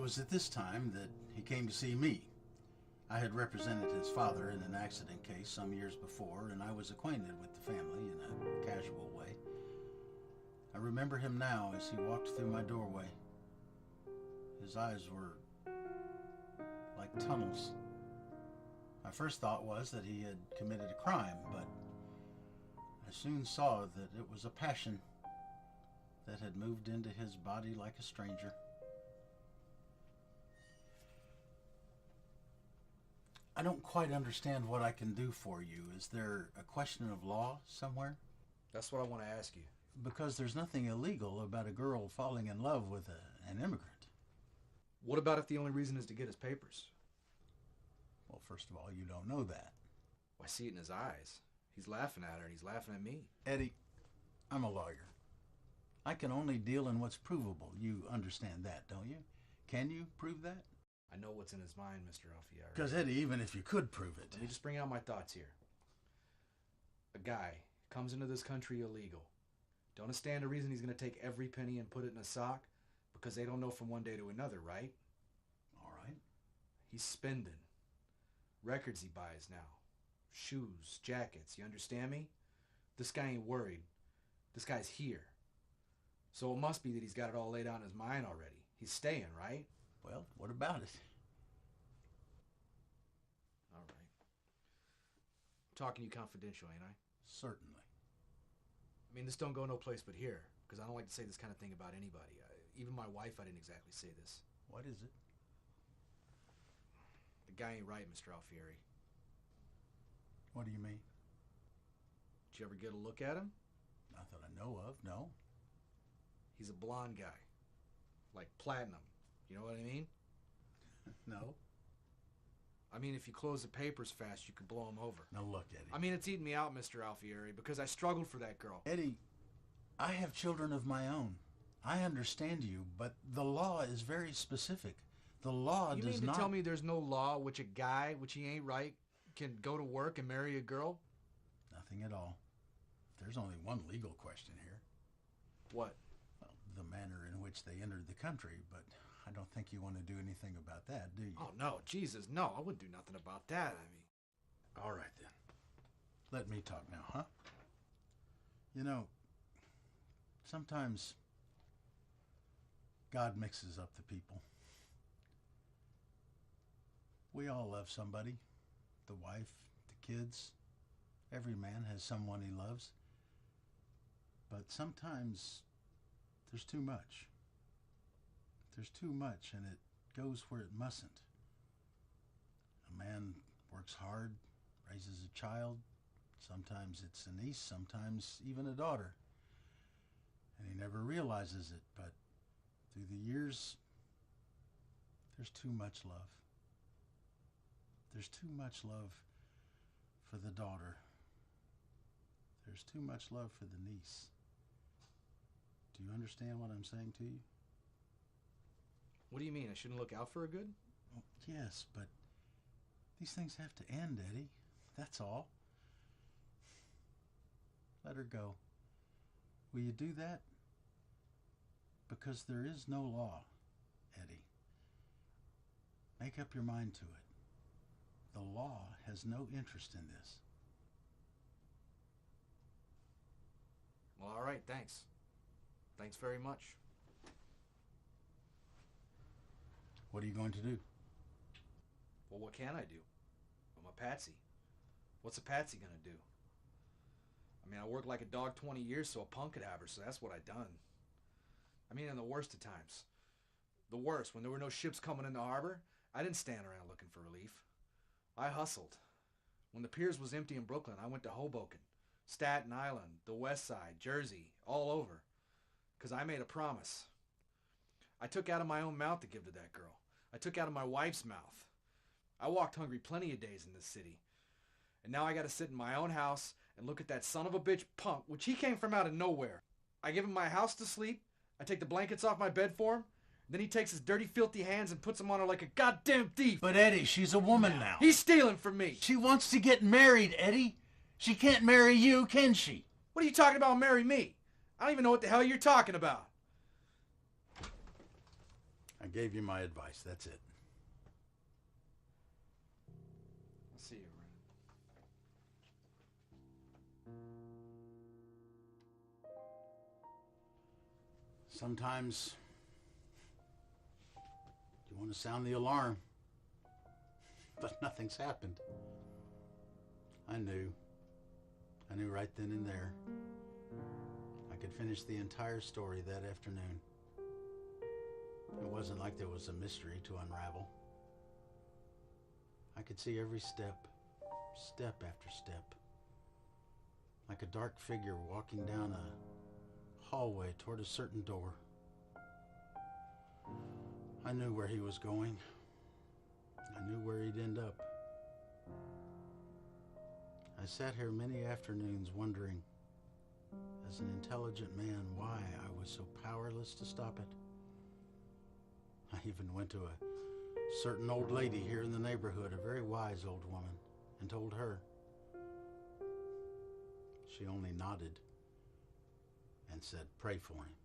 was at this time that he came to see me. I had represented his father in an accident case some years before, and I was acquainted with the family in a casual way. I remember him now as he walked through my doorway. His eyes were like tunnels. My first thought was that he had committed a crime, but I soon saw that it was a passion that had moved into his body like a stranger. I don't quite understand what I can do for you. Is there a question of law somewhere? That's what I want to ask you. Because there's nothing illegal about a girl falling in love with an immigrant. What about if the only reason is to get his papers? Well, first of all, you don't know that. I see it in his eyes. He's laughing at her and he's laughing at me. Eddie, I'm a lawyer. I can only deal in what's provable. You understand that, don't you? Can you prove that? I know what's in his mind, Mr. Alfieri. Because, Eddie, even if you could prove it... Let me just bring out my thoughts here. A guy comes into this country illegal. Don't stand to reason he's going to take every penny and put it in a sock because they don't know from one day to another, right? All right. He's spending. Records he buys now. Shoes, jackets, you understand me? This guy ain't worried. This guy's here. So it must be that he's got it all laid out in his mind already. He's staying, right? Well, what about it? All right. I'm talking to you confidential, ain't I? Certainly. I mean, this don't go no place but here, because I don't like to say this kind of thing about anybody. Even my wife, I didn't exactly say this. What is it? The guy ain't right, Mr. Alfieri. What do you mean? Did you ever get a look at him? Not that I know of, no. He's a blonde guy. Like platinum. You know what I mean? No. I mean, if you close the papers fast, you could blow him over. Now look, Eddie. I mean, it's eating me out, Mr. Alfieri, because I struggled for that girl. Eddie, I have children of my own. I understand you, but the law is very specific. The law does not... You mean to tell me there's no law which a guy, which he ain't right, can go to work and marry a girl? Nothing at all. There's only one legal question here. What? Well, the manner in which they entered the country, but I don't think you want to do anything about that, do you? Oh, no, Jesus, no, I wouldn't do nothing about that, I mean. All right, then. Let me talk now, huh? You know, sometimes God mixes up the people. We all love somebody. The wife, the kids. Every man has someone he loves. But sometimes there's too much. There's too much, and it goes where it mustn't. A man works hard, raises a child. Sometimes it's a niece, sometimes even a daughter. And he never realizes it, but through the years, there's too much love. There's too much love for the daughter. There's too much love for the niece. Do you understand what I'm saying to you? What do you mean? I shouldn't look out for her good? Well, yes, but these things have to end, Eddie. That's all. Let her go. Will you do that? Because there is no law, Eddie. Make up your mind to it. The law has no interest in this. Well, all right, thanks. Thanks very much. What are you going to do? Well, what can I do? I'm a patsy. What's a patsy gonna do? I mean, I worked like a dog 20 years so a punk could have her, so that's what I done. I mean, in the worst of times. The worst, when there were no ships coming in the harbor, I didn't stand around looking for relief. I hustled. When the piers was empty in Brooklyn, I went to Hoboken, Staten Island, the West Side, Jersey, all over. 'Cause I made a promise. I took out of my own mouth to give to that girl. I took out of my wife's mouth. I walked hungry plenty of days in this city. And now I gotta sit in my own house and look at that son of a bitch punk, which he came from out of nowhere. I give him my house to sleep. I take the blankets off my bed for him. Then he takes his dirty, filthy hands and puts them on her like a goddamn thief. But Eddie, she's a woman now. He's stealing from me. She wants to get married, Eddie. She can't marry you, can she? What are you talking about, marry me? I don't even know what the hell you're talking about. I gave you my advice. That's it. I'll see you around. Sometimes you want to sound the alarm, but nothing's happened. I knew right then and there I could finish the entire story that afternoon. It wasn't like there was a mystery to unravel. I could see every step after step, like a dark figure walking down a hallway toward a certain door. I knew where he was going. I knew where he'd end up. I sat here many afternoons wondering, as an intelligent man, why I was so powerless to stop it. I even went to a certain old lady here in the neighborhood, a very wise old woman, and told her. She only nodded and said, "Pray for him."